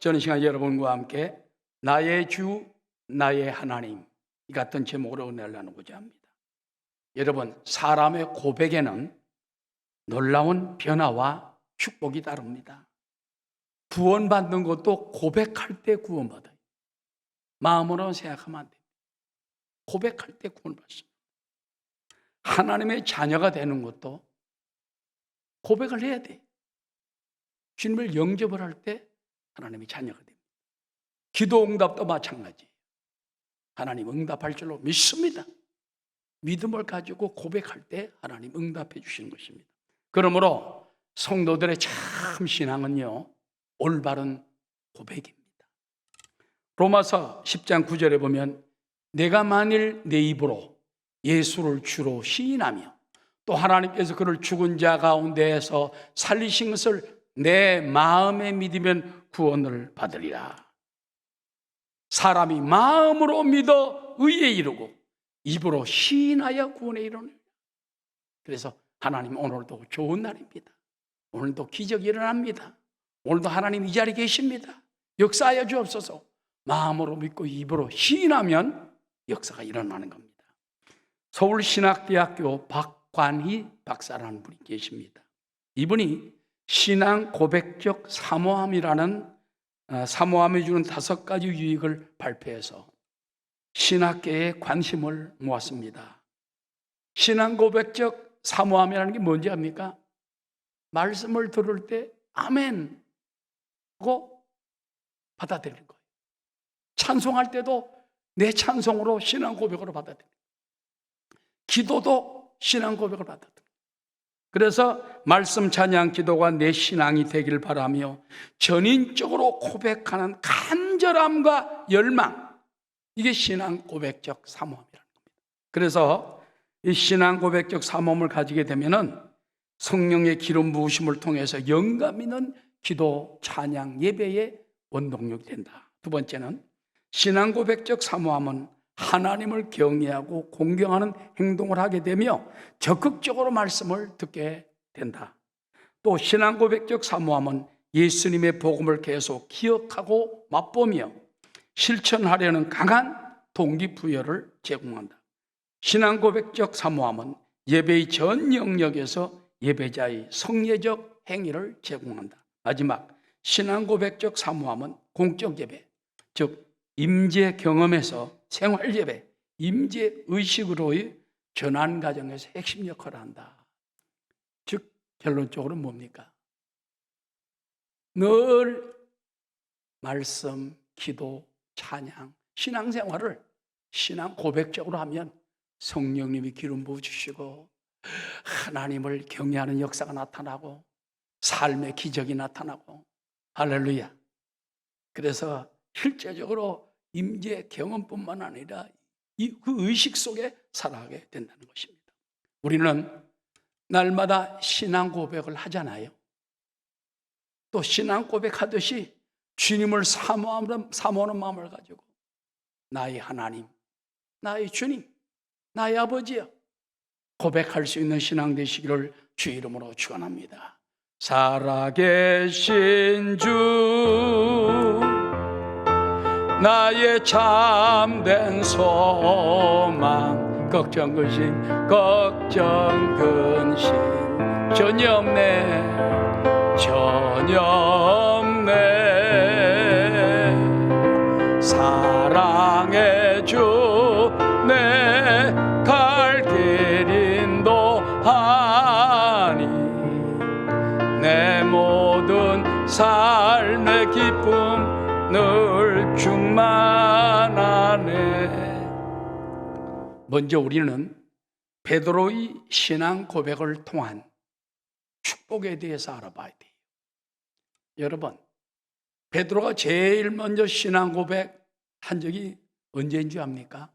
저는 시간 여러분과 함께 나의 주, 나의 하나님 이 같은 제목으로 은혜를 나누고자 합니다. 여러분, 사람의 고백에는 놀라운 변화와 축복이 따릅니다. 구원받는 것도 고백할 때 구원받아요. 마음으로 생각하면 안 돼요. 고백할 때 구원받습니다. 하나님의 자녀가 되는 것도 고백을 해야 돼요. 주님을 영접을 할 때 하나님의 자녀가 됩니다. 기도 응답도 마찬가지예요. 하나님 응답할 줄로 믿습니다. 믿음을 가지고 고백할 때 하나님 응답해 주시는 것입니다. 그러므로 성도들의 참 신앙은요, 올바른 고백입니다. 로마서 10장 9절에 보면 내가 만일 내 입으로 예수를 주로 시인하며 또 하나님께서 그를 죽은 자 가운데에서 살리신 것을 내 마음에 믿으면 구원을 받으리라. 사람이 마음으로 믿어 의에 이르고 입으로 시인하여 구원에 이르느니라. 그래서 하나님 오늘도 좋은 날입니다. 오늘도 기적이 일어납니다. 오늘도 하나님 이 자리에 계십니다. 역사하여 주옵소서. 마음으로 믿고 입으로 시인하면 역사가 일어나는 겁니다. 서울신학대학교 박관희 박사라는 분이 계십니다. 이분이 신앙 고백적 사모함이라는 사모함이 주는 5가지 유익을 발표해서 신학계에 관심을 모았습니다. 신앙 고백적 사모함이라는 게 뭔지 압니까? 말씀을 들을 때 아멘 하고 받아들이는 거예요. 찬송할 때도 내 찬송으로 신앙 고백으로 받아들이는 거예요. 기도도 신앙 고백을 받아들이는 거예요. 그래서 말씀 찬양 기도가 내 신앙이 되길 바라며 전인적으로 고백하는 간절함과 열망, 이게 신앙 고백적 사모함이라는 겁니다. 그래서 이 신앙 고백적 사모함을 가지게 되면은 성령의 기름 부으심을 통해서 영감 있는 기도, 찬양, 예배의 원동력이 된다. 두 번째는 신앙 고백적 사모함은 하나님을 경외하고 공경하는 행동을 하게 되며 적극적으로 말씀을 듣게 된다. 또 신앙 고백적 사모함은 예수님의 복음을 계속 기억하고 맛보며 실천하려는 강한 동기부여를 제공한다. 신앙 고백적 사모함은 예배의 전 영역에서 예배자의 성례적 행위를 제공한다. 마지막, 신앙 고백적 사모함은 공적 예배, 즉 임재 경험에서 생활 예배, 임재 의식으로의 전환 과정에서 핵심 역할을 한다. 즉 결론적으로 뭡니까? 늘 말씀, 기도, 찬양, 신앙생활을 신앙 고백적으로 하면 성령님이 기름 부어주시고 하나님을 경외하는 역사가 나타나고 삶의 기적이 나타나고 할렐루야. 그래서 실제적으로 임재 경험뿐만 아니라 그 의식 속에 살아가게 된다는 것입니다. 우리는 날마다 신앙 고백을 하잖아요. 또 신앙 고백하듯이 주님을 사모하는 마음을 가지고 나의 하나님, 나의 주님, 나의 아버지여 고백할 수 있는 신앙 되시기를 주 이름으로 축원합니다. 살아계신 주 나의 참된 소망 걱정 근심 전혀 없네 사랑의 주 내 갈 길 인도하니 내 모든 삶의 기쁨 늘 충만하네. 먼저 우리는 베드로의 신앙 고백을 통한 축복에 대해서 알아봐야 돼요. 여러분, 베드로가 제일 먼저 신앙 고백 한 적이 언제인 줄 압니까?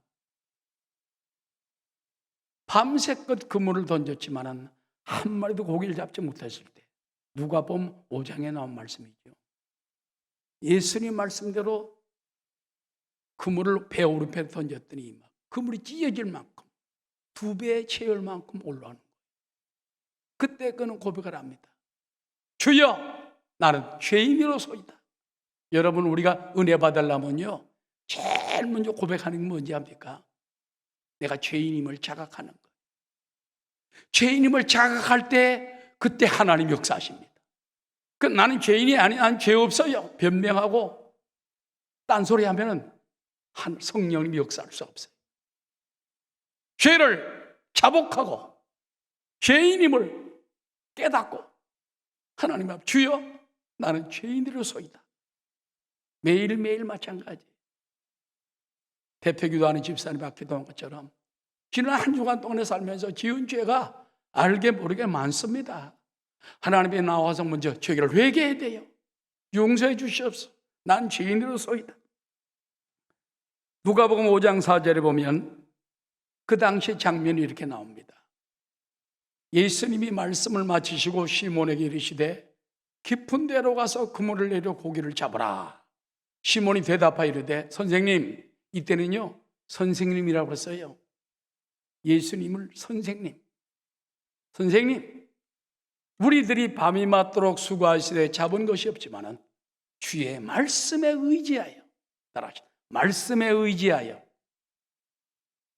밤새껏 그물을 던졌지만 한 마리도 고기를 잡지 못했을 때, 누가복음 5장에 나온 말씀이죠. 예수님 말씀대로 그물을 배 오른편에 던졌더니 그물이 찢어질 만큼 2배의 채울 만큼 올라오는 거예요. 그때 그는 고백을 합니다. 주여, 나는 죄인으로소이다. 여러분, 우리가 은혜 받으려면요, 제일 먼저 고백하는 게 뭔지 압니까? 내가 죄인임을 자각하는 거예요. 죄인임을 자각할 때 그때 하나님 역사하십니다. 나는 죄인이 아니, 난 죄 없어요 변명하고 딴소리 하면은 성령님이 역사할 수 없어요. 죄를 자복하고 죄인임을 깨닫고 하나님 앞, 주여 나는 죄인으로서이다. 매일매일 마찬가지. 대표기도하는 집사님 앞에 기도한 것처럼 지난 한 주간 동안에 살면서 지은 죄가 알게 모르게 많습니다. 하나님께 나와서 먼저 죄를 회개해야 돼요. 용서해 주시옵소서. 난 죄인으로서이다. 누가복음 5장 4절에 보면 그 당시 장면이 이렇게 나옵니다. 예수님이 말씀을 마치시고 시몬에게 이르시되 깊은 데로 가서 그물을 내려 고기를 잡으라. 시몬이 대답하여 이르되 선생님, 이때는요 선생님이라고 했어요. 예수님을 선생님, 우리들이 밤이 맞도록 수고하시되 잡은 것이 없지만은 주의 말씀에 의지하여, 따라하시오, 말씀에 의지하여.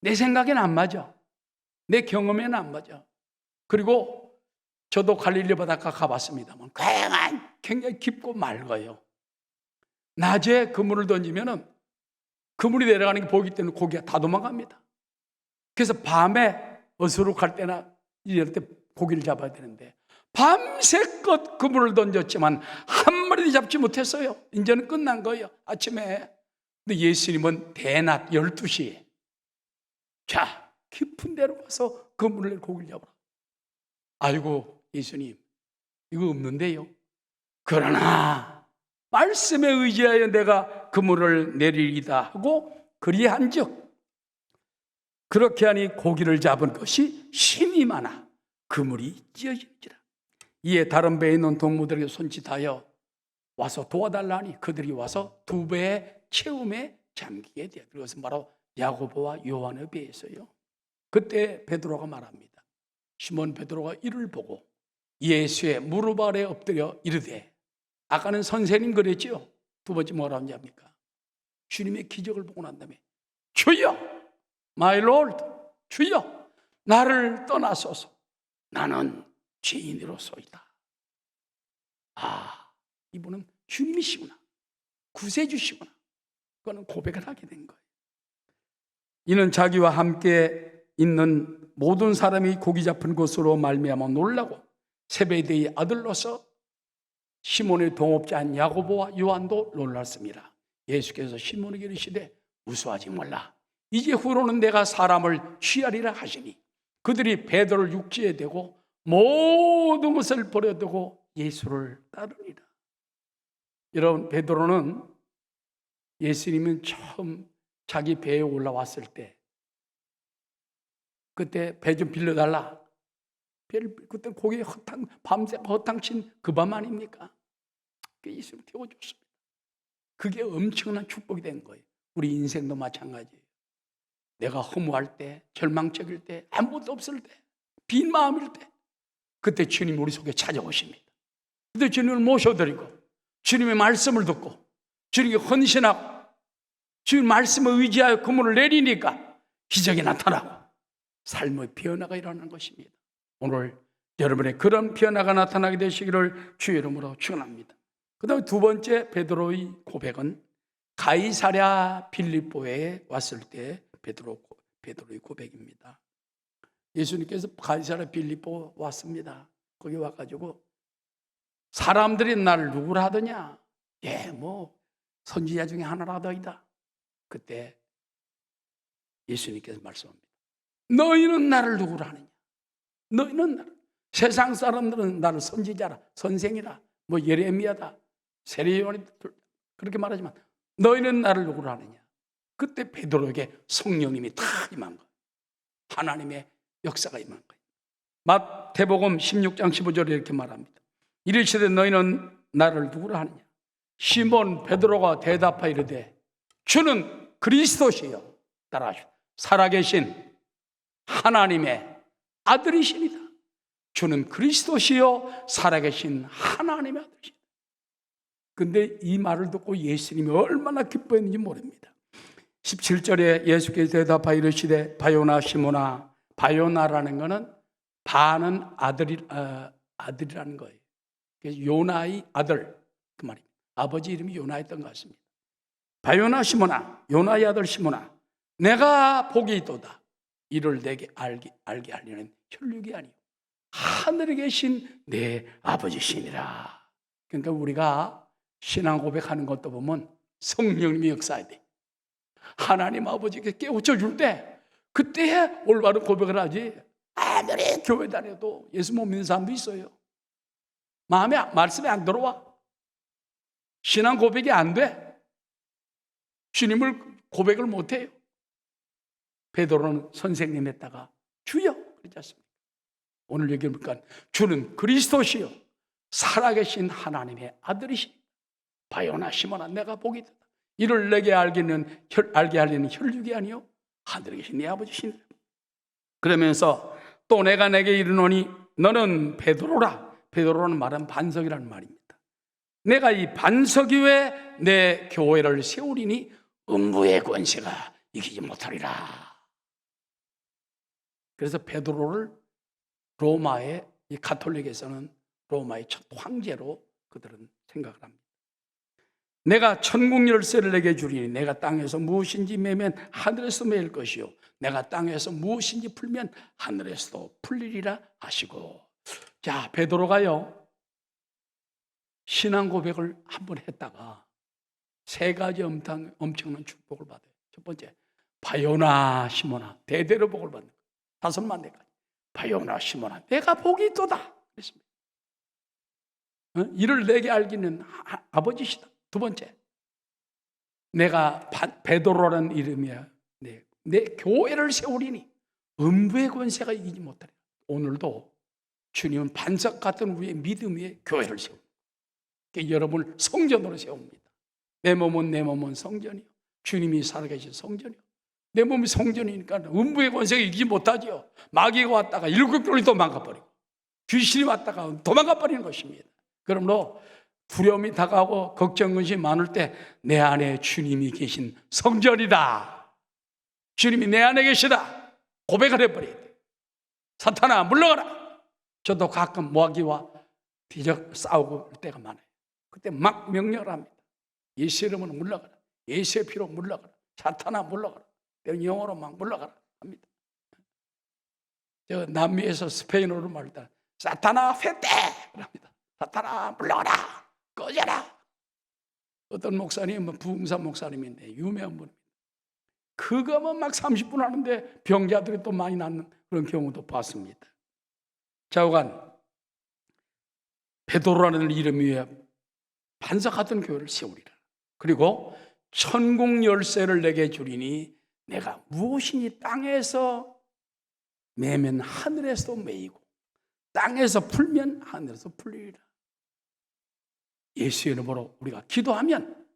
내 생각에는 안 맞아, 내 경험에는 안 맞아. 그리고 저도 갈릴리 바닷가 가봤습니다만 굉장히 깊고 맑아요. 낮에 그물을 던지면은 그물이 내려가는 게 보이기 때문에 고기가 다 도망갑니다. 그래서 밤에 어수룩할 때나 이럴 때 고기를 잡아야 되는데 밤새껏 그물을 던졌지만 한 마리도 잡지 못했어요. 이제는 끝난 거예요, 아침에. 근데 예수님은 대낮 12시에 자, 깊은 데로 가서 그물을 내려 고기를 잡아라. 아이고 예수님, 이거 없는데요. 그러나 말씀에 의지하여 내가 그물을 내리리다 하고 그리한즉 그렇게 하니 고기를 잡은 것이 힘이 많아 그물이 찢어지니라. 이에 다른 배에 있는 동무들에게 손짓하여 와서 도와달라니 그들이 와서 두 배의 채움에 잠기게 되어, 그것은 바로 야고보와 요한의 배에서요. 그때 베드로가 말합니다. 시몬 베드로가 이를 보고 예수의 무릎 아래 엎드려 이르되, 아까는 선생님 그랬죠. 두 번째 뭐라고 합니까? 주님의 기적을 보고 난 다음에 주여, my Lord, 주여 나를 떠나소서, 나는 죄인으로소이다. 아, 이분은 주님이시구나, 구세주시구나. 그거는 고백을 하게 된 거예요. 이는 자기와 함께 있는 모든 사람이 고기 잡은 것으로 말미암아 놀라고 세베대의 아들로서 시몬의 동업자인 야고보와 요한도 놀랐습니다. 예수께서 시몬에게 이르시되 무수하지 말라, 이제 후로는 내가 사람을 취하리라 하시니 그들이 베드로를 육지에 대고 모든 것을 버려두고 예수를 따르니라. 여러분, 베드로는 예수님은 처음 자기 배에 올라왔을 때 그때 배 좀 빌려달라. 그때 고기 밤새 허탕친 그 밤 아닙니까? 그 예수를 태워줬습니다. 그게 엄청난 축복이 된 거예요. 우리 인생도 마찬가지예요. 내가 허무할 때, 절망적일 때, 아무것도 없을 때, 빈 마음일 때, 그때 주님 우리 속에 찾아오십니다. 그때 주님을 모셔드리고 주님의 말씀을 듣고 주님께 헌신하고 주님 말씀에 의지하여 그물을 내리니까 기적이 나타나고 삶의 변화가 일어나는 것입니다. 오늘 여러분의 그런 변화가 나타나게 되시기를 주의 이름으로 축원합니다. 그 다음에 두 번째 베드로의 고백은 가이사랴 빌립보에 왔을 때 베드로의 고백입니다. 예수님께서 가이사랴 빌립보 왔습니다. 거기 와가지고 사람들이 나를 누구라 하더냐? 선지자 중에 하나라 하더이다. 그때 예수님께서 말씀합니다. 너희는 나를 누구라 하느냐? 너희는 나를, 세상 사람들은 나를 선지자라, 선생이라, 예레미야다, 세례요한이 그렇게 말하지만 너희는 나를 누구라 하느냐? 그때 베드로에게 성령님이 다 임한 거예요. 하나님의 역사가 임한 거예요. 마태복음 16장 15절에 이렇게 말합니다. 이르시되 너희는 나를 누구라 하느냐? 시몬 베드로가 대답하여 이르되 주는 그리스도시요, 따라하시오, 살아계신 하나님의 아들이십니다. 주는 그리스도시요 살아계신 하나님의 아들이십니다. 근데 이 말을 듣고 예수님이 얼마나 기뻐했는지 모릅니다. 17절에 예수께서 대답하여 이르시되 바요나 시몬아, 바요나라는 것은 바는 아들이라는 거예요. 그래서 요나의 아들 그 말입니다. 아버지 이름이 요나였던 것 같습니다. 바요나 시몬아, 요나의 아들 시몬아, 내가 복이 있도다. 이를 내게 알게 하려는 혈육이 아니요 하늘에 계신 내 아버지시니라. 그러니까 우리가 신앙 고백하는 것도 보면 성령님이 역사해야 돼. 하나님 아버지께 깨우쳐 줄 때 그때야 올바른 고백을 하지. 아무리 교회 다녀도 예수 못 믿는 사람도 있어요. 말씀이 안 들어와. 신앙 고백이 안 돼. 주님을 고백을 못 해요. 베드로는 선생님 했다가 주여 그러지 않습니까? 오늘 여기 보니까 주는 그리스도시요 살아계신 하나님의 아들이시. 바요나 시몬아, 내가 복이 있다. 이를 내게 알게 하려는 혈육이 아니요 하늘에 계신 내 아버지시니라. 그러면서 또 내가 내게 이르노니 너는 베드로라. 베드로라는 말은 반석이라는 말입니다. 내가 이 반석 위에 내 교회를 세우리니 음부의 권세가 이기지 못하리라. 그래서 베드로를 로마의 이 가톨릭에서는 로마의 첫 황제로 그들은 생각을 합니다. 내가 천국 열쇠를 내게 주리니 내가 땅에서 무엇인지 매면 하늘에서 매일 것이요 내가 땅에서 무엇인지 풀면 하늘에서도 풀리리라 하시고. 자, 베드로가요 신앙 고백을 한번 했다가 세 가지 엄청난 축복을 받아요. 첫 번째, 바요나 시몬아, 대대로 복을 받는 거예요. 5만대까지. 바요나 시몬아, 내가 복이 있도다 그랬습니다. 이를 내게 알기는 아버지시다. 두 번째, 내가 베드로라는 이름이야. 내 교회를 세우리니 음부의 권세가 이기지 못하리라. 오늘도 주님은 반석 같은 우리의 믿음 위에 교회를 세웁니다. 여러분을 성전으로 세웁니다. 내 몸은 성전이요 주님이 살아계신 성전이요. 내 몸이 성전이니까 음부의 권세가 이기지 못하죠. 마귀가 왔다가 일곱교리 도망가버리고 귀신이 왔다가 도망가버리는 것입니다. 그러므로 두려움이 다가오고 걱정, 근심이 많을 때 내 안에 주님이 계신 성전이다. 주님이 내 안에 계시다. 고백을 해버려야 돼. 사탄아 물러가라. 저도 가끔 마귀와 뒤적 싸우고 때가 많아요. 그때 막 명령을 합니다. 예수 이름으로 물러가라. 예수의 피로 물러가라. 사탄아 물러가라. 영어로 막 물러가라 합니다. 제가 남미에서 스페인어로 말할 때 사탄아 페떼 합니다. 사탄아 물러가라. 꺼져라. 어떤 목사님은 부흥사 목사님인데 유명한 분입니다. 그거만 막 30분 하는데 병자들이 또 많이 낫는 그런 경우도 봤습니다. 좌우간 베드로라는 이름 위에 반석 같은 교회를 세우리라. 그리고 천국 열쇠를 내게 주리니 내가 무엇이니 땅에서 매면 하늘에서 매이고 땅에서 풀면 하늘에서 풀리리라. 예수 이름으로 우리가 기도하면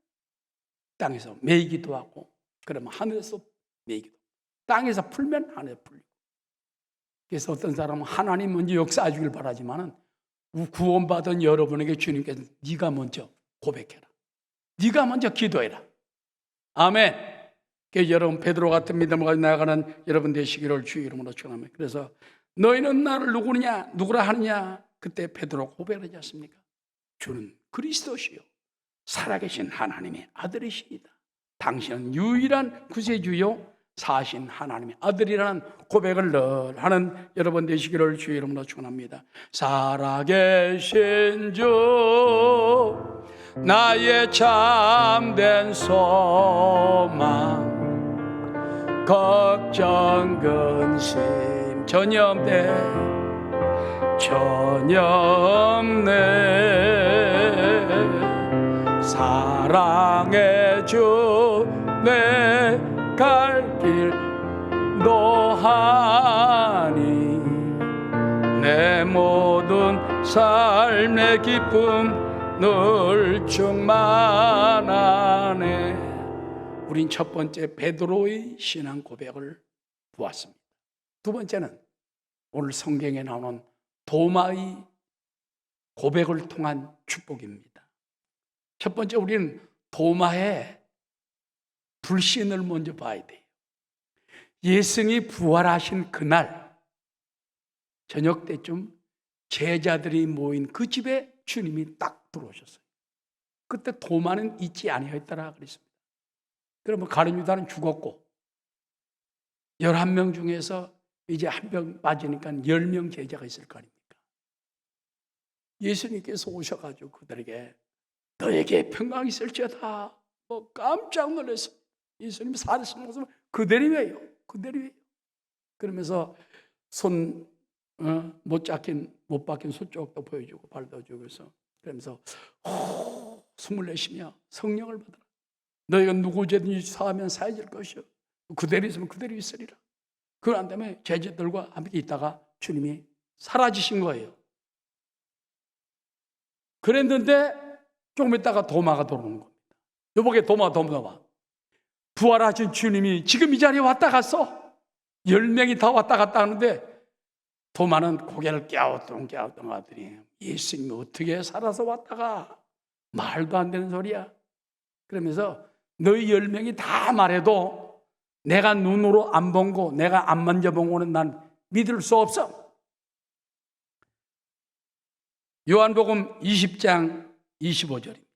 땅에서 매이기도 하고 그러면 하늘에서 매이기도 하고 땅에서 풀면 하늘에서 풀리고. 그래서 어떤 사람은 하나님 먼저 역사해 주길 바라지만은 구원받은 여러분에게 주님께서 네가 먼저 고백해라. 네가 먼저 기도해라. 아멘. 그래서 여러분 베드로 같은 믿음을 가지고 나아가는 여러분 되시기를 주의 이름으로 축원합니다. 그래서 너희는 나를 누구라 하느냐? 그때 베드로 고백을 하지 않습니까? 주는 그리스도시요 살아계신 하나님의 아들이시니다. 당신은 유일한 구세주요 사신 하나님의 아들이라는 고백을 늘 하는 여러분 되시기를 주의 이름으로 축원합니다. 살아계신 주 나의 참된 소망 걱정 근심 전혀 없네 사랑의 주 내 갈 길 노하니 내 모든 삶의 기쁨 늘 충만하네. 우린 첫 번째 베드로의 신앙 고백을 보았습니다. 두 번째는 오늘 성경에 나오는 도마의 고백을 통한 축복입니다. 첫 번째 우리는 도마의 불신을 먼저 봐야 돼요. 예수님이 부활하신 그날 저녁 때쯤 제자들이 모인 그 집에 주님이 딱 들어오셨어요. 그때 도마는 있지 아니하였더라 그랬습니다. 그러면 가룟 유다는 죽었고 11명 중에서 이제 한 명 빠지니까 10명 제자가 있을 거 아닙니까? 예수님께서 오셔가지고 그들에게 너에게 평강이 있을지어다. 깜짝 놀랐어. 예수님 살으신 모습은 그대로예요. 그대로예요. 그러면서 손 못 박힌 손쪽도 보여주고 발도 주고 해서 그러면서 숨을 내쉬며 성령을 받아라. 너희가 누구 죄든지 사하면 사해질 것이요. 그대로 있으면 그대로 있으리라. 그런 다음에 제자들과 함께 있다가 주님이 사라지신 거예요. 그랬는데 조금 있다가 도마가 들어오는 겁니다. 여보게 도마. 부활하신 주님이 지금 이 자리에 왔다 갔어. 10명이 다 왔다 갔다 하는데 도마는 고개를 갸우뚱 하더니 예수님이 어떻게 살아서 왔다가 말도 안 되는 소리야. 그러면서 너희 10명이 다 말해도 내가 눈으로 안 본 거, 내가 안 만져본 거는 난 믿을 수 없어. 요한복음 20장 25절입니다.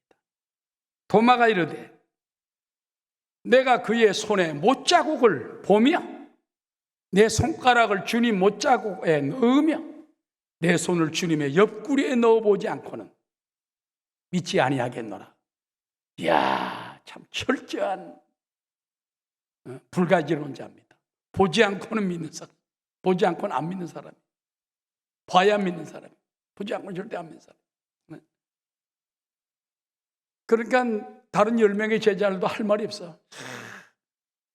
도마가 이르되 내가 그의 손에 못자국을 보며 내 손가락을 주님 못자국에 넣으며 내 손을 주님의 옆구리에 넣어보지 않고는 믿지 아니하겠노라. 이야, 참 철저한 불가지론자입니다. 보지 않고는 믿는 사람, 보지 않고는 안 믿는 사람, 봐야 믿는 사람, 보지 않고는 절대 안 믿는 사람. 그러니까 다른 10명의 제자들도 할 말이 없어.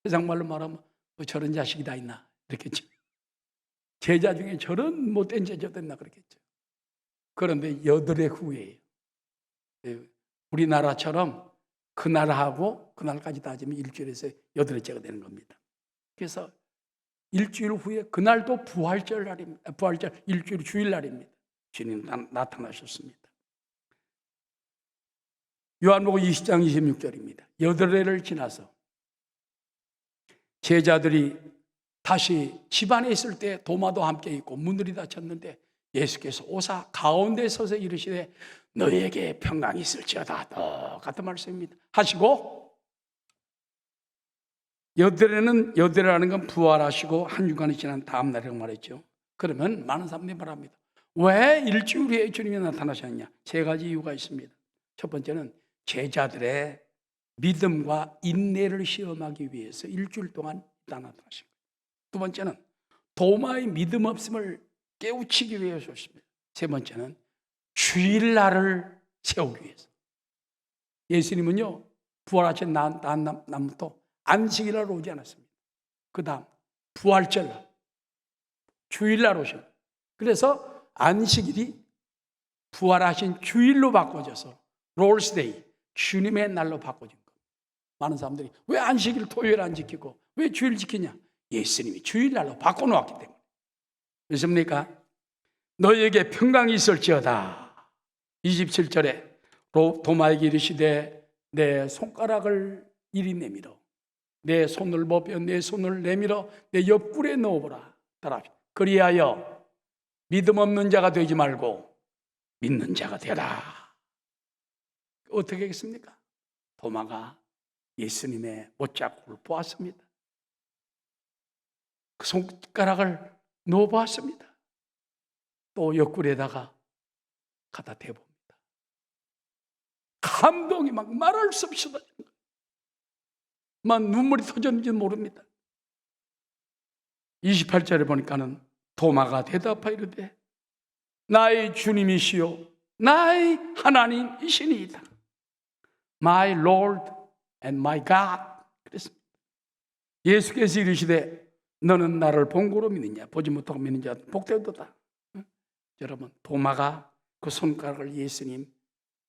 세상 말로 말하면 저런 자식이 다 있나 이렇겠죠. 제자 중에 저런 못된 제자도 있나 그렇겠죠. 그런데 여덟의 후예예요. 우리나라처럼 그 나라하고 그날까지 따지면 일주일에서 여덟째가 되는 겁니다. 그래서 일주일 후에 그날도 부활절 날입니다. 부활절 일주일 주일날입니다. 주님 나타나셨습니다. 요한복음 20장 26절입니다. 여덟해를 지나서 제자들이 다시 집안에 있을 때 도마도 함께 있고 문들이 닫혔는데 예수께서 오사 가운데 서서 이르시되 너희에게 평강이 있을지어다. 똑같은 말씀입니다. 하시고 여덟해라는 건 부활하시고 한 주간이 지난 다음 날이라고 말했죠. 그러면 많은 사람들이 말합니다. 왜 일주일 후에 주님이 나타나셨냐? 세 가지 이유가 있습니다. 첫 번째는 제자들의 믿음과 인내를 시험하기 위해서 일주일 동안 나타나신 거예요. 두 번째는 도마의 믿음 없음을 깨우치기 위해서였습니다. 세 번째는 주일날을 세우기 위해서. 예수님은요 부활하신 다음부터 안식일날 오지 않았습니다. 그 다음 부활절날 주일날 오셨어요. 그래서 안식일이 부활하신 주일로 바꿔져서 롤스데이 주님의 날로 바꿔진 겁니다. 많은 사람들이 왜 안식일 토요일 안 지키고 왜 주일 지키냐? 예수님이 주일날로 바꿔놓았기 때문에. 그렇습니까? 너희에게 평강이 있을지어다. 27절에 도마에게 이르시되 내 손가락을 이리 내밀어 내 손을 벗겨 내 손을 내밀어 내 옆구리에 넣어보라. 그리하여 믿음 없는 자가 되지 말고 믿는 자가 되라. 어떻게 하겠습니까? 도마가 예수님의 못자국을 보았습니다. 그 손가락을 넣어보았습니다. 또 옆구리에다가 갖다 대봅니다. 감동이 막 말할 수 없이 쏟아진 거예요. 막 눈물이 터졌는지 모릅니다. 28절에 보니까는 도마가 대답하여 이르되 나의 주님이시요 나의 하나님이시니이다. My Lord and my God. 그랬습니다. 예수께서 이르시되 너는 나를 본고로 믿느냐 보지 못하고 믿는 자 복되도다. 여러분 도마가 그 손가락을 예수님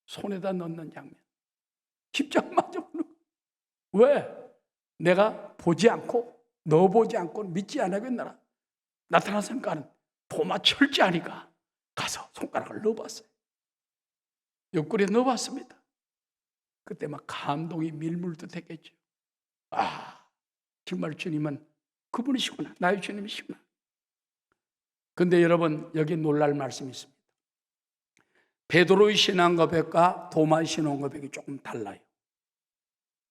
손에다 넣는 장면 십자가마저 보는 왜? 내가 보지 않고 넣어보지 않고 믿지 않겠나라. 나타난 순간은 도마 철저하니까 가서 손가락을 넣어봤어요. 옆구리에 넣어봤습니다. 그때 막 감동이 밀물듯 했겠죠. 정말 주님은 그분이시구나. 나의 주님이시구나. 근데 여러분, 여기 놀랄 말씀이 있습니다. 베드로의 신앙 고백과 도마의 신앙 고백이 조금 달라요.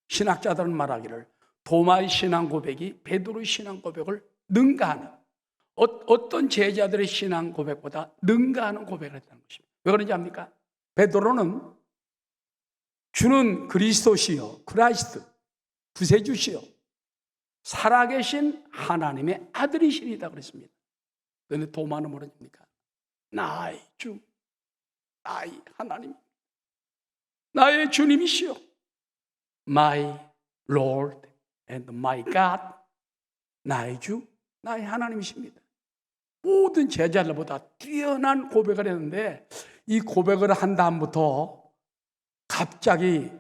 신학자들은 말하기를 도마의 신앙 고백이 베드로의 신앙 고백을 능가하는, 어떤 제자들의 신앙 고백보다 능가하는 고백을 했다는 것입니다. 왜 그런지 압니까? 베드로는 주는 그리스도시요, 크라이스트, 구세주시요, 살아계신 하나님의 아들이시리다 그랬습니다. 그런데 도마는 뭐랍니까? 나의 주, 나의 하나님, 나의 주님이시요, My Lord and my God, 나의 주, 나의 하나님이십니다. 모든 제자들보다 뛰어난 고백을 했는데, 이 고백을 한 다음부터 갑자기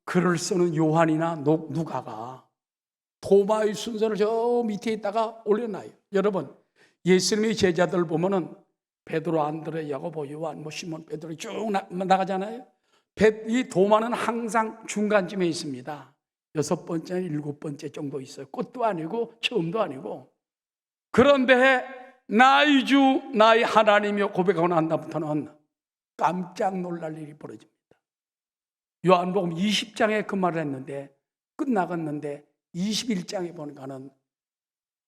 글을 쓰는 요한이나 누가가 도마의 순서를 저 밑에 있다가 올려놔요. 여러분, 예수님의 제자들 보면은 베드로, 안드레, 야고보, 요한, 시몬, 베드로 쭉 나가잖아요. 이 도마는 항상 중간쯤에 있습니다. 6번째, 7번째 정도 있어요. 끝도 아니고 처음도 아니고. 그런데 나의 주, 나의 하나님이여 고백하고 난 다음부터는 깜짝 놀랄 일이 벌어집니다. 요한복음 20장에 그 말을 했는데 끝나갔는데 21장에 보니까는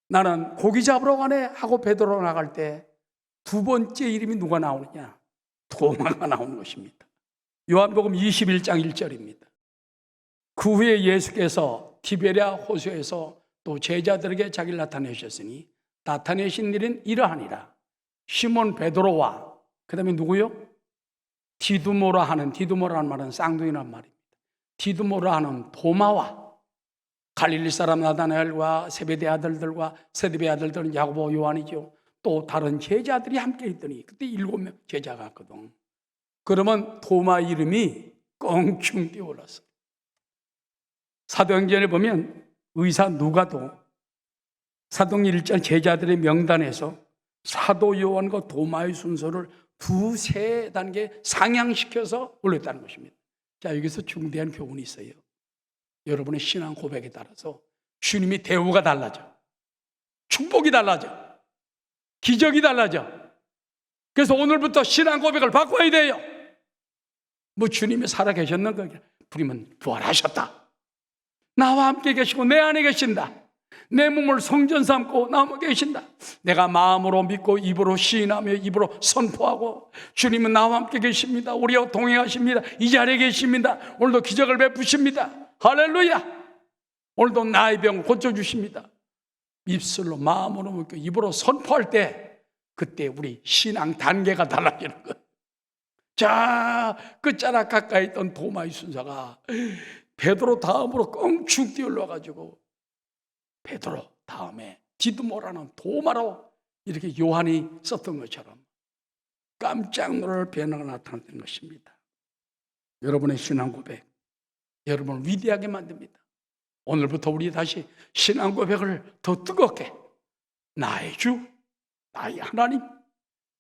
나는 고기 잡으러 가네 하고 베드로 나갈 때 두 번째 이름이 누가 나오느냐? 도마가 나오는 것입니다. 요한복음 21장 1절입니다. 그 후에 예수께서 디베랴 호수에서 또 제자들에게 자기를 나타내셨으니 나타내신 일은 이러하니라. 시몬 베드로와 그 다음에 누구요? 디두모라는 말은 쌍둥이란 말입니다. 디두모라 하는 도마와 갈릴리 사람 나다나엘과 세베대 아들들과 세드베 아들들은 야고보, 요한이죠. 또 다른 제자들이 함께 있더니 그때 7명 제자가 왔거든. 그러면 도마 이름이 껑충 뛰어올랐어. 사도행전에 보면 의사 누가도 사도행 1장 제자들의 명단에서 사도 요한과 도마의 순서를 2-3단계 상향시켜서 올렸다는 것입니다. 자, 여기서 중대한 교훈이 있어요. 여러분의 신앙 고백에 따라서 주님의 대우가 달라져. 축복이 달라져. 기적이 달라져. 그래서 오늘부터 신앙 고백을 바꿔야 돼요. 뭐 주님이 살아계셨는 거냐? 부리면 부활하셨다. 나와 함께 계시고 내 안에 계신다. 내 몸을 성전 삼고 나와 계신다. 내가 마음으로 믿고 입으로 시인하며 입으로 선포하고 주님은 나와 함께 계십니다. 우리와 동행하십니다. 이 자리에 계십니다. 오늘도 기적을 베푸십니다. 할렐루야. 오늘도 나의 병을 고쳐주십니다. 입술로 마음으로 믿고 입으로 선포할 때 그때 우리 신앙 단계가 달라지는 거예요. 자, 끝자락 가까이 있던 도마의 순서가 베드로 다음으로 껑충 뛰어올라가지고 베드로 다음에 디두모라는 도마로 이렇게 요한이 썼던 것처럼 깜짝 놀랄 변화가 나타났던 것입니다. 여러분의 신앙 고백, 여러분을 위대하게 만듭니다. 오늘부터 우리 다시 신앙 고백을 더 뜨겁게 나의 주, 나의 하나님,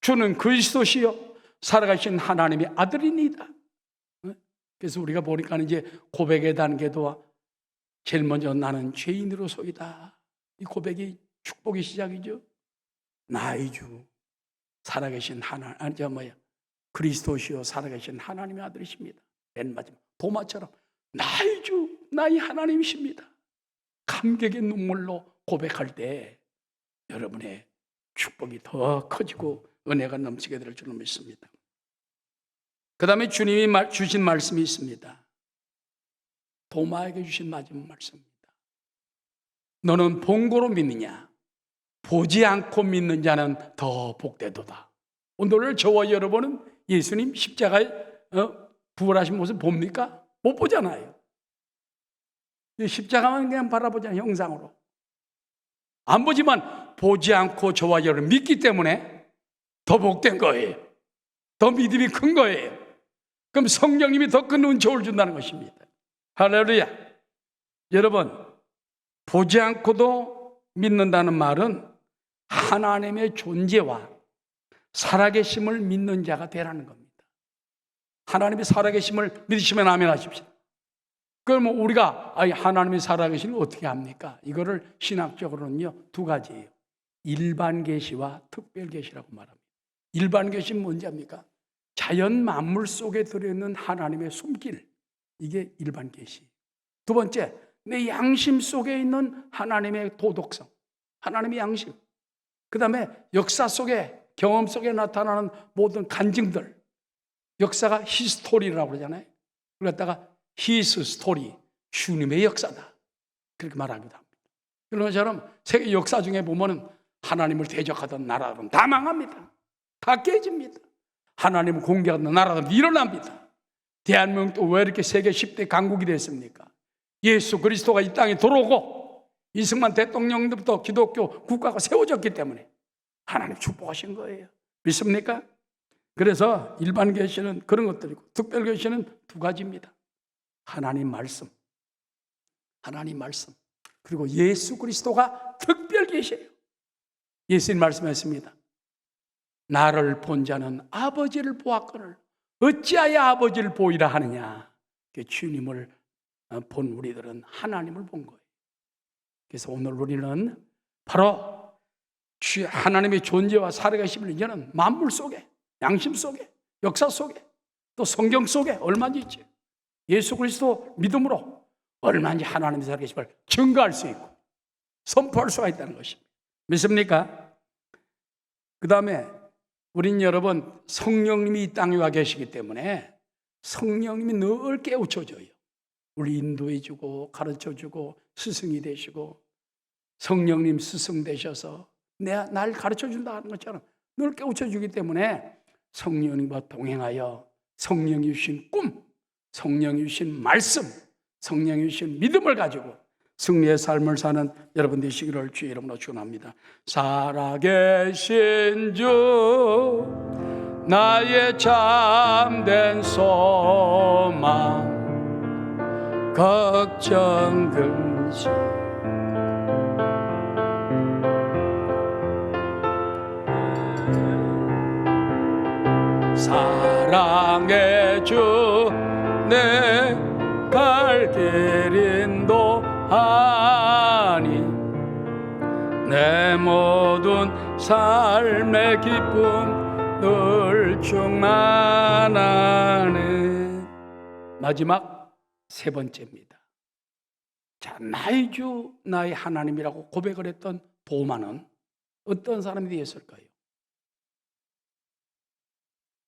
주는 그리스도시요 살아가신 하나님의 아들이니다. 그래서 우리가 보니까 이제 고백의 단계도 제일 먼저 나는 죄인으로서이다. 이 고백이 축복의 시작이죠. 나의 주, 살아계신 그리스도시요 살아계신 하나님의 아들이십니다. 맨 마지막 도마처럼 나의 주, 나의 하나님이십니다. 감격의 눈물로 고백할 때 여러분의 축복이 더 커지고 은혜가 넘치게 될 줄로 믿습니다. 그 다음에 주님이 주신 말씀이 있습니다. 도마에게 주신 마지막 말씀입니다. 너는 본고로 믿느냐? 보지 않고 믿는 자는 더 복되도다. 오늘 저와 여러분은 예수님 십자가에 부활하신 모습 봅니까? 못 보잖아요. 십자가만 그냥 바라보잖아요. 형상으로 안 보지만 보지 않고 저와 여러분 믿기 때문에 더 복된 거예요. 더 믿음이 큰 거예요. 그럼 성령님이 더 큰 은총을 준다는 것입니다. 할렐루야. 여러분, 보지 않고도 믿는다는 말은 하나님의 존재와 살아계심을 믿는 자가 되라는 겁니다. 하나님이 살아계심을 믿으시면 아멘 하십시오. 그럼 우리가 하나님이 살아계심을 어떻게 합니까? 이거를 신학적으로는요, 두 가지예요. 일반 계시와 특별 계시라고 말합니다. 일반 계시는 뭔지 압니까? 자연 만물 속에 들어있는 하나님의 숨길, 이게 일반 계시. 두 번째, 내 양심 속에 있는 하나님의 도덕성, 하나님의 양심. 그 다음에 역사 속에, 경험 속에 나타나는 모든 간증들, 역사가 히스토리라고 그러잖아요. 그러다가 히스 스토리, 주님의 역사다, 그렇게 말하기도 합니다. 그런 것처럼 세계 역사 중에 보면은 하나님을 대적하던 나라들은 다 망합니다. 다 깨집니다. 하나님을 공개하던 나라들은 일어납니다. 대한민국도 왜 이렇게 세계 10대 강국이 됐습니까? 예수 그리스도가 이 땅에 들어오고 이승만 대통령부터 기독교 국가가 세워졌기 때문에 하나님 축복하신 거예요. 믿습니까? 그래서 일반 계시는 그런 것들이고 특별 계시는 두 가지입니다. 하나님 말씀, 그리고 예수 그리스도가 특별 계시예요. 예수님 말씀했습니다. 나를 본 자는 아버지를 보았거늘 어찌하여 아버지를 보이라 하느냐. 주님을 본 우리들은 하나님을 본 거예요. 그래서 오늘 우리는 바로 하나님의 존재와 살아계심을 이제는 만물 속에, 양심 속에, 역사 속에, 또 성경 속에 얼마나 있지. 예수 그리스도 믿음으로 얼마나 하나님의 살아계심을 증거할 수 있고 선포할 수가 있다는 것입니다. 믿습니까? 그 다음에 우린 여러분 성령님이 이 땅에 와 계시기 때문에 성령님이 늘 깨우쳐줘요. 우리 인도해주고 가르쳐주고 스승이 되시고 성령님 스승 되셔서 날 가르쳐준다 하는 것처럼 늘 깨우쳐주기 때문에 성령님과 동행하여 성령이 주신 꿈, 성령이 주신 말씀, 성령이 주신 믿음을 가지고 승리의 삶을 사는 여러분 되시기를 주의 이름으로 축원합니다. 살아계신 주 나의 참된 소망 걱정 근심 사랑의 주 내 갈 길 인도하니 내 모든 삶의 기쁨 늘 충만하네. 마지막 세 번째입니다. 자, 나의 주 나의 하나님이라고 고백을 했던 도마는 어떤 사람이 되었을까요?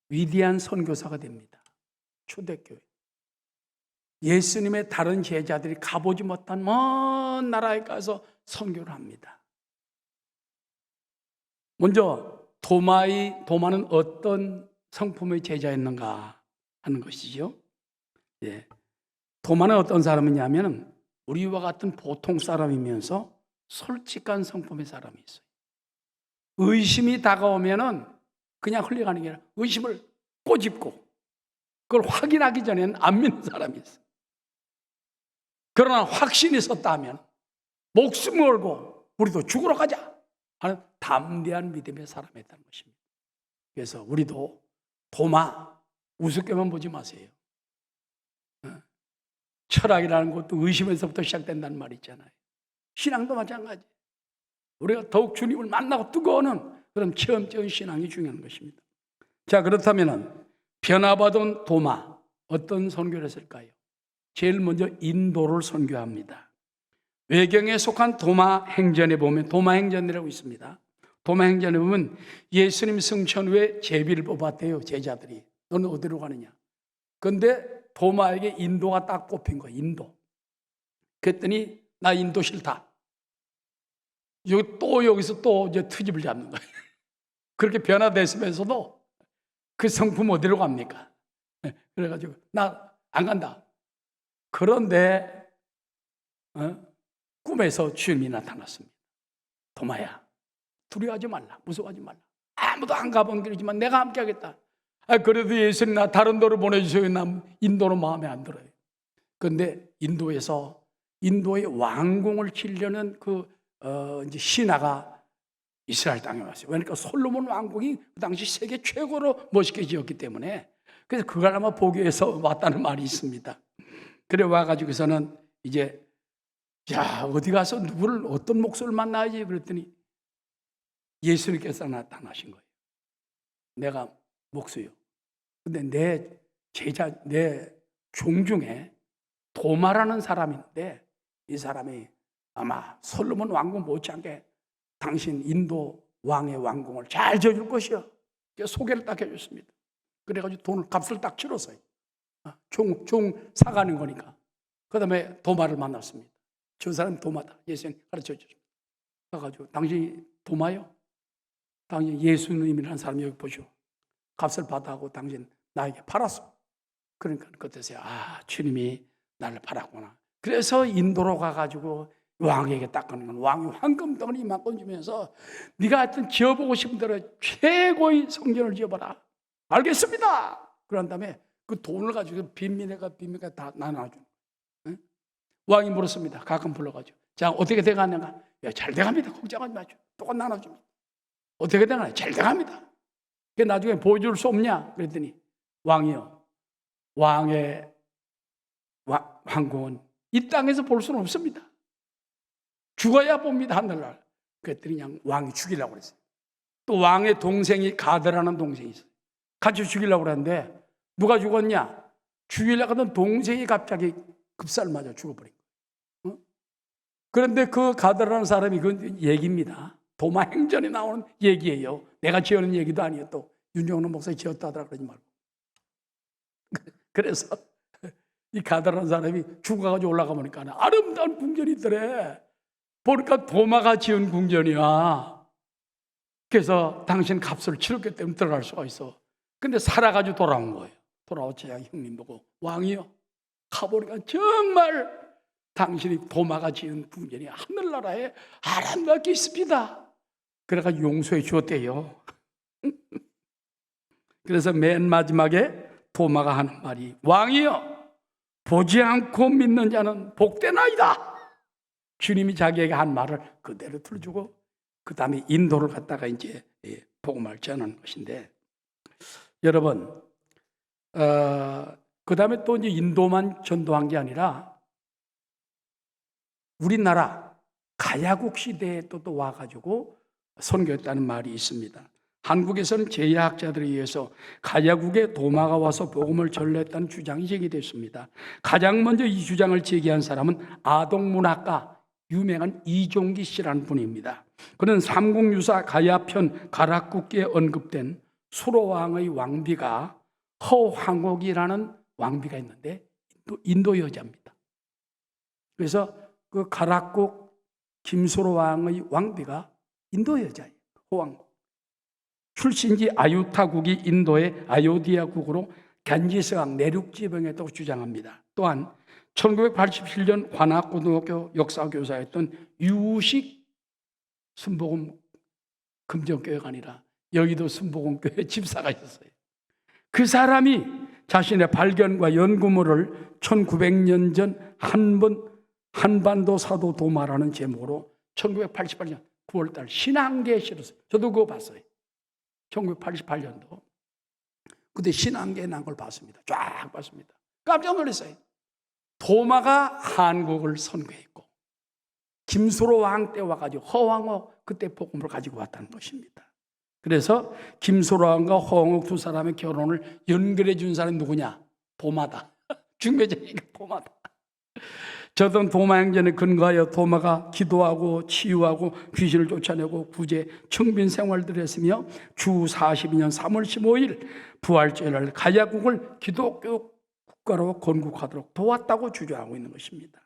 위대한 선교사가 됩니다. 초대교회. 예수님의 다른 제자들이 가보지 못한 먼 나라에 가서 선교를 합니다. 먼저 도마는 어떤 성품의 제자였는가 하는 것이죠. 예. 도마는 어떤 사람이냐면 우리와 같은 보통 사람이면서 솔직한 성품의 사람이 있어요. 의심이 다가오면은 그냥 흘려가는 게 아니라 의심을 꼬집고 그걸 확인하기 전에는 안 믿는 사람이 있어요. 그러나 확신이 있었다 하면 목숨 걸고 우리도 죽으러 가자 하는 담대한 믿음의 사람이었다는 것입니다. 그래서 우리도 도마 우습게만 보지 마세요. 철학이라는 것도 의심에서부터 시작된다는 말이 있잖아요. 신앙도 마찬가지. 우리가 더욱 주님을 만나고 뜨거워하는 그런 체험적인 신앙이 중요한 것입니다. 자, 그렇다면 변화받은 도마 어떤 선교를 했을까요? 제일 먼저 인도를 선교합니다. 외경에 속한 도마 행전에 보면 도마 행전이라고 있습니다. 도마 행전에 보면 예수님 승천 후에 제비를 뽑았대요. 제자들이. 너는 어디로 가느냐? 그런데 도마에게 인도가 딱 뽑힌 거예요. 인도. 그랬더니 나 인도 싫다. 여기서 또 이제 트집을 잡는 거예요. 그렇게 변화됐으면서도 그 성품 어디로 갑니까? 그래가지고 나 안 간다. 그런데 꿈에서 주님이 나타났습니다. 도마야, 두려워하지 말라, 무서워하지 말라. 아무도 안 가본 길이지만 내가 함께 하겠다. 그래도 예수님 나 다른 도로 보내주세요. 나 인도는 마음에 안 들어요. 그런데 인도에서 인도의 왕궁을 치려는 이제 신하가 이스라엘 땅에 왔어요. 그러니까 솔로몬 왕궁이 그 당시 세계 최고로 멋있게 지었기 때문에 그래서 그걸 아마 보기 위해서 왔다는 말이 있습니다. 그래 와가지고서는 이제 야 어디 가서 누구를 어떤 목소리를 만나야지 그랬더니 예수님께서 나타나신 거예요. 내가 목수요. 근데 내 제자, 내 종 중에 도마라는 사람이 있는데 이 사람이 아마 솔로몬 왕궁 못지않게 당신 인도 왕의 왕궁을 잘 지어줄 것이요. 소개를 딱 해줬습니다. 그래가지고 돈을 값을 딱 치렀어요. 종 사가는 거니까. 그 다음에 도마를 만났습니다. 저 사람이 도마다. 예수님 가르쳐 주십니다. 그래가지고 당신이 도마요? 당신 예수님이라는 사람이 여기 보시오. 값을 받아하고 당신 나에게 팔았어. 그러니까 그때서야 주님이 나를 팔았구나. 그래서 인도로 가가지고 왕에게 닦는 건 왕이 황금 덩어리 이만큼 주면서 네가 하여튼 지어보고 싶은 대로 최고의 성전을 지어봐라. 알겠습니다. 그런 다음에 그 돈을 가지고 빈민회가 다 나눠줘. 응? 왕이 물었습니다. 가끔 불러가지고 자 어떻게 돼가는가? 야, 잘 돼갑니다. 걱정하지 마시오. 똑같이 나눠줍니다. 어떻게 돼가나? 잘 돼갑니다. 그 나중에 보여줄 수 없냐? 그랬더니 왕이요. 왕의 황궁은 이 땅에서 볼 수는 없습니다. 죽어야 봅니다. 하늘날. 그랬더니 그냥 왕이 죽이려고 그랬어요. 또 왕의 동생이 가드라는 동생이 있어요. 같이 죽이려고 그랬는데 누가 죽었냐? 죽이려고 하던 동생이 갑자기 급살 맞아 죽어버린 거예요. 그런데 그 가드라는 사람이 그 얘기입니다. 도마 행전에 나오는 얘기예요. 내가 지어낸 얘기도 아니에요. 또 윤정원 목사가 지었다 하더라 그러지 말고. 그래서 이 가드라는 사람이 죽어가지고 올라가 보니까 아름다운 궁전이 있더래. 보니까 도마가 지은 궁전이야. 그래서 당신 값을 치렀기 때문에 들어갈 수가 있어. 근데 살아가지고 돌아온 거예요. 돌아오자 형님 보고 왕이요. 가보니까 정말 당신이 도마가 지은 궁전이 하늘나라에 아름답게 있습니다. 그래가 용서해 주었대요. 그래서 맨 마지막에 도마가 하는 말이 왕이여 보지 않고 믿는 자는 복되나이다. 주님이 자기에게 한 말을 그대로 들어주고 그 다음에 인도를 갔다가 이제 복음을 전하는 것인데 여러분 그 다음에 또 이제 인도만 전도한 게 아니라 우리나라 가야국 시대에 또 와가지고 선교했다는 말이 있습니다. 한국에서는 제야학자들에 의해서 가야국에 도마가 와서 복음을 전했다는 주장이 제기됐습니다. 가장 먼저 이 주장을 제기한 사람은 아동문학가 유명한 이종기 씨라는 분입니다. 그는 삼국유사 가야편 가락국기에 언급된 수로왕의 왕비가 허황옥이라는 왕비가 있는데 인도 여자입니다. 그래서 그 가락국 김수로왕의 왕비가 인도 여자예요. 허황옥. 출신지 아유타국이 인도의 아요디아국으로 간지스강 내륙지방이었다고 주장합니다. 또한 1987년 관악고등학교 역사교사였던 유식 순복음 금정교회가 아니라 여기도 순복음교회 집사가 있었어요. 그 사람이 자신의 발견과 연구물을 1900년 전 한반도 사도 도마라는 제목으로 1988년 9월달 신앙계에 실었어요. 저도 그거 봤어요. 1988년도. 그때 신앙계에 난 걸 봤습니다. 쫙 봤습니다. 깜짝 놀랐어요. 도마가 한국을 선교했고 김수로 왕 때 와가지고 허황옥 그때 복음을 가지고 왔다는 것입니다. 그래서 김수로 왕과 허황옥 두 사람의 결혼을 연결해 준 사람이 누구냐? 도마다. 중매자니까 도마다. 저던 도마행전에 근거하여 도마가 기도하고 치유하고 귀신을 쫓아내고 구제, 청빈 생활들을 했으며 주 42년 3월 15일 부활절을 가야국을 기독교 국가로 건국하도록 도왔다고 주장하고 있는 것입니다.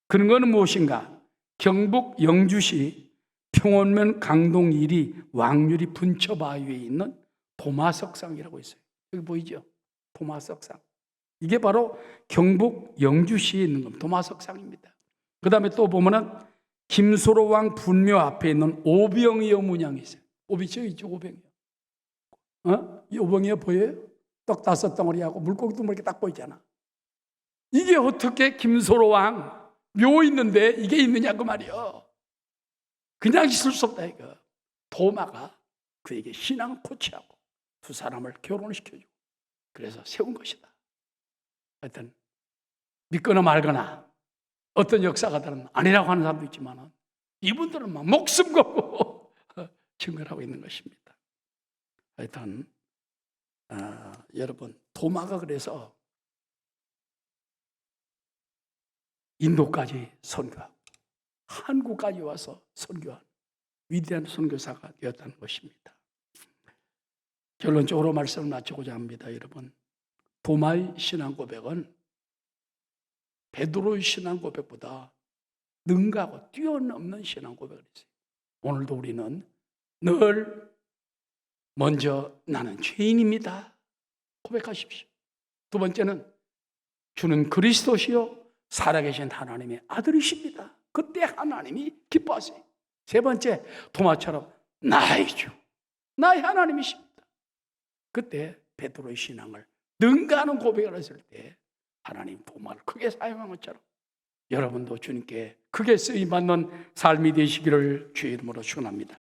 근거는 무엇인가? 경북 영주시 평원면 강동 1리 왕유리 분처바위에 있는 도마석상이라고 있어요. 여기 보이죠? 도마석상. 이게 바로 경북 영주시에 있는 겁니다. 도마석상입니다. 그 다음에 또 보면은 김수로 왕 분묘 앞에 있는 오병이어 문양이 있어요. 오비죠? 있죠? 오병이어. 이 오병이어 보여요? 떡 5덩어리하고 물고기도 이렇게 딱 보이잖아. 이게 어떻게 김수로 왕 묘 있는데 이게 있느냐 그 말이요. 그냥 있을 수 없다 이거. 도마가 그에게 신앙 코치하고 두 사람을 결혼시켜주고 그래서 세운 것이다. 하여튼 믿거나 말거나 어떤 역사가 되는 아니라고 하는 사람도 있지만 이분들은 막 목숨 걸고 증거를 하고 있는 것입니다. 하여튼 여러분, 도마가 그래서 인도까지 선교하고 한국까지 와서 선교한 위대한 선교사가 되었다는 것입니다. 결론적으로 말씀을 마치고자 합니다. 여러분, 도마의 신앙 고백은 베드로의 신앙 고백보다 능가하고 뛰어넘는 신앙 고백을 했어요. 오늘도 우리는 늘 먼저 나는 죄인입니다 고백하십시오. 두 번째는 주는 그리스도시요 살아계신 하나님의 아들이십니다. 그때 하나님이 기뻐하세요. 세 번째, 도마처럼 나의 주, 나의 하나님이십니다. 그때 베드로의 신앙을 능가하는 고백을 했을 때 하나님 도마를 크게 사용한 것처럼 여러분도 주님께 크게 쓰임받는 삶이 되시기를 주의 이름으로 축원합니다.